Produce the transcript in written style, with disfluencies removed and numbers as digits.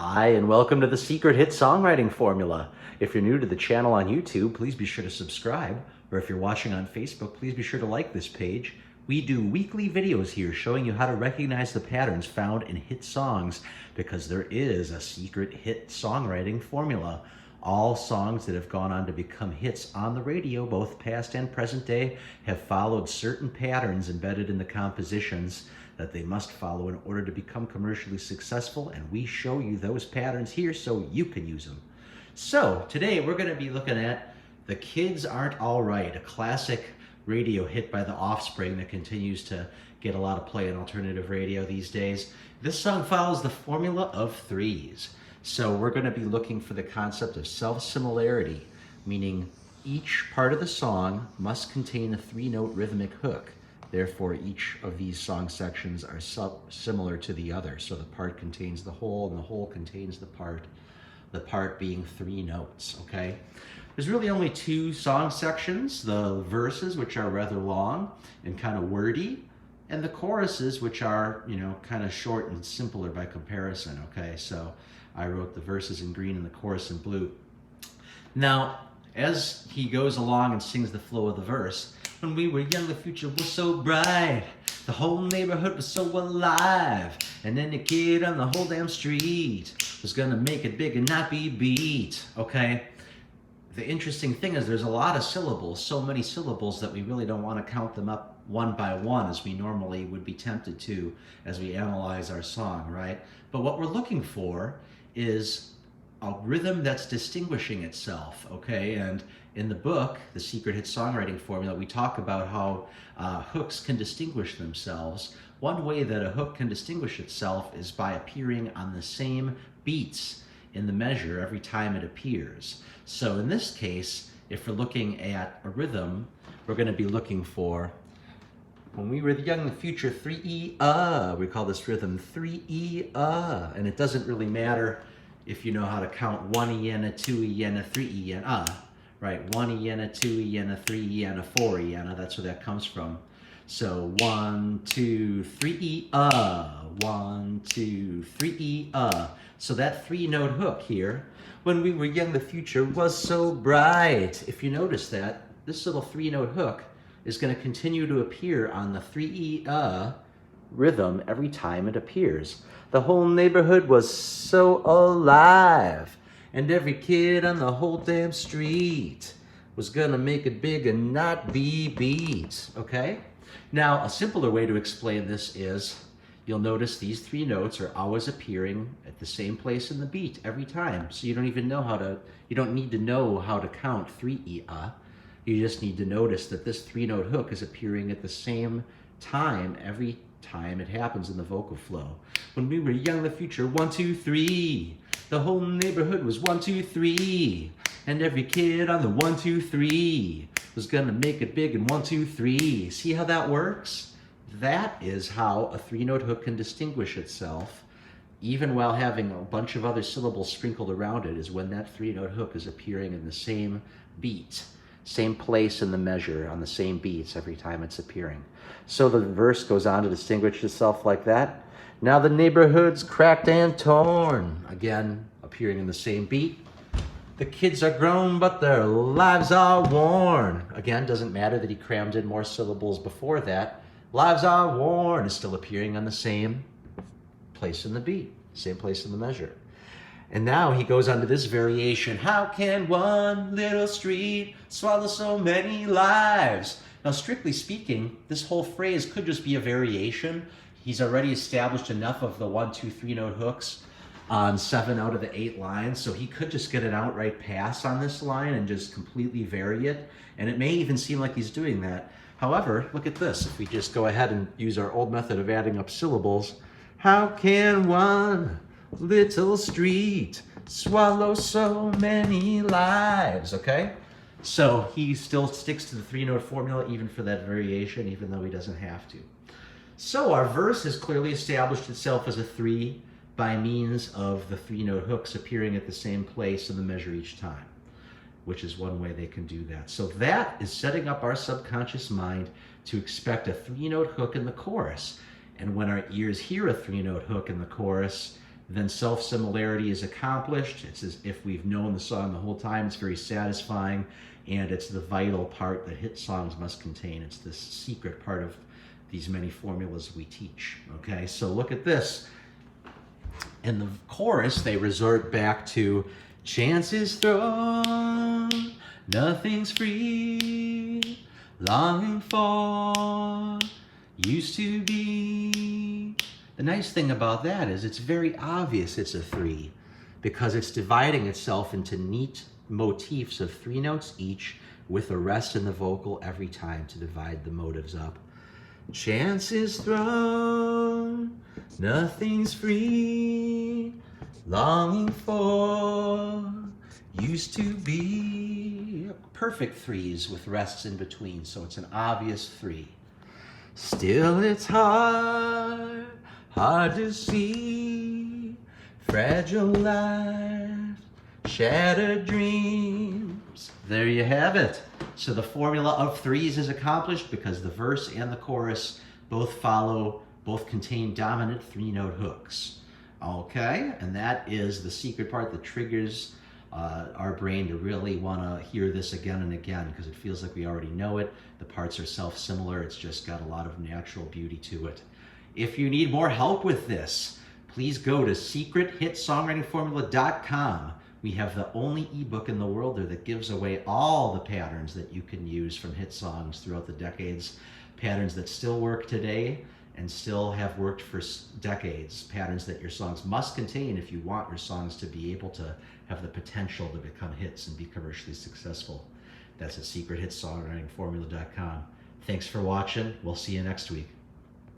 Hi, and welcome to the Secret Hit Songwriting Formula. If you're new to the channel on YouTube, please be sure to subscribe. Or if you're watching on Facebook, please be sure to like this page. We do weekly videos here showing you how to recognize the patterns found in hit songs because there is a secret hit songwriting formula. All songs that have gone on to become hits on the radio, both past and present day, have followed certain patterns embedded in the compositions that they must follow in order to become commercially successful, and we show you those patterns here so you can use them. So today we're going to be looking at The Kids Aren't Alright, a classic radio hit by the Offspring that continues to get a lot of play in alternative radio these days. This song follows the formula of 3's. So we're going to be looking for the concept of self-similarity, meaning each part of the song must contain a 3-note rhythmic hook. Therefore, each of these song sections are similar to the other. So the part contains the whole, and the whole contains the part being 3 notes, okay? There's really only 2 song sections, the verses, which are rather long and kind of wordy, and the choruses, which are, kind of short and simpler by comparison, okay? So I wrote the verses in green and the chorus in blue. Now, as he goes along and sings the flow of the verse, when we were young, the future was so bright. The whole neighborhood was so alive. And then the kid on the whole damn street was gonna make it big and not be beat, okay? The interesting thing is there's a lot of syllables, so many syllables that we really don't want to count them up one by one as we normally would be tempted to as we analyze our song, right? But what we're looking for is a rhythm that's distinguishing itself, okay? And in the book, The Secret Hit Songwriting Formula, we talk about how hooks can distinguish themselves. One way that a hook can distinguish itself is by appearing on the same beats in the measure every time it appears. So in this case, if we're looking at a rhythm, we're going to be looking for, when we were young in the future, 3E, we call this rhythm 3E, and it doesn't really matter if you know how to count 1E and a 2E and a 3E and right? 1E and a 2E and a 3E and a 4E and that's where that comes from. So 1, 2, 3E, 1, 2, 3E, So that 3-note hook here, when we were young, the future was so bright. If you notice that, this little 3-note hook is going to continue to appear on the 3E, rhythm every time it appears. The whole neighborhood was so alive, and every kid on the whole damn street was gonna make it big and not be beat, okay? Now, a simpler way to explain this is, you'll notice these 3 notes are always appearing at the same place in the beat every time. So you don't even know you don't need to know how to count 3E, You just need to notice that this 3-note hook is appearing at the same time every time it happens in the vocal flow. When we were young, the future, 1, 2, 3. The whole neighborhood was 1, 2, 3. And every kid on the 1, 2, 3 was gonna make it big in 1, 2, 3. See how that works? That is how a 3-note hook can distinguish itself, even while having a bunch of other syllables sprinkled around it, is when that 3-note hook is appearing in the same beat, same place in the measure, on the same beats every time it's appearing. So the verse goes on to distinguish itself like that. Now the neighborhood's cracked and torn, again appearing in the same beat. The kids are grown, but their lives are worn. Again, doesn't matter that he crammed in more syllables before that. Lives are worn is still appearing on the same place in the beat, same place in the measure. And now he goes on to this variation. How can one little street swallow so many lives? Now, strictly speaking, this whole phrase could just be a variation. He's already established enough of the 1, 2, 3-note hooks on 7 out of the 8 lines, so he could just get an outright pass on this line and just completely vary it. And it may even seem like he's doing that. However, look at this. If we just go ahead and use our old method of adding up syllables, how can one little street swallow so many lives, okay? So he still sticks to the 3-note formula even for that variation, even though he doesn't have to. So our verse has clearly established itself as a 3 by means of the 3-note hooks appearing at the same place in the measure each time, which is one way they can do that. So that is setting up our subconscious mind to expect a 3-note hook in the chorus. And when our ears hear a 3-note hook in the chorus, Then self-similarity is accomplished. It's as if we've known the song the whole time. It's very satisfying, and it's the vital part that hit songs must contain. It's this secret part of these many formulas we teach. Okay, so look at this. In the chorus, they resort back to chance is thrown, nothing's free, longing for used to be. The nice thing about that is it's very obvious it's a 3 because it's dividing itself into neat motifs of 3 notes each with a rest in the vocal every time to divide the motives up. Chance is thrown, nothing's free, longing for used to be. Perfect 3s with rests in between, so it's an obvious 3. Still it's hard to see, fragile life, shattered dreams. There you have it. So the formula of 3s is accomplished because the verse and the chorus both contain dominant 3-note hooks. Okay, and that is the secret part that triggers our brain to really want to hear this again and again because it feels like we already know it. The parts are self-similar. It's just got a lot of natural beauty to it. If you need more help with this, please go to secrethitsongwritingformula.com. We have the only ebook in the world there that gives away all the patterns that you can use from hit songs throughout the decades, patterns that still work today and still have worked for decades, patterns that your songs must contain if you want your songs to be able to have the potential to become hits and be commercially successful. That's at secrethitsongwritingformula.com. Thanks for watching. We'll see you next week.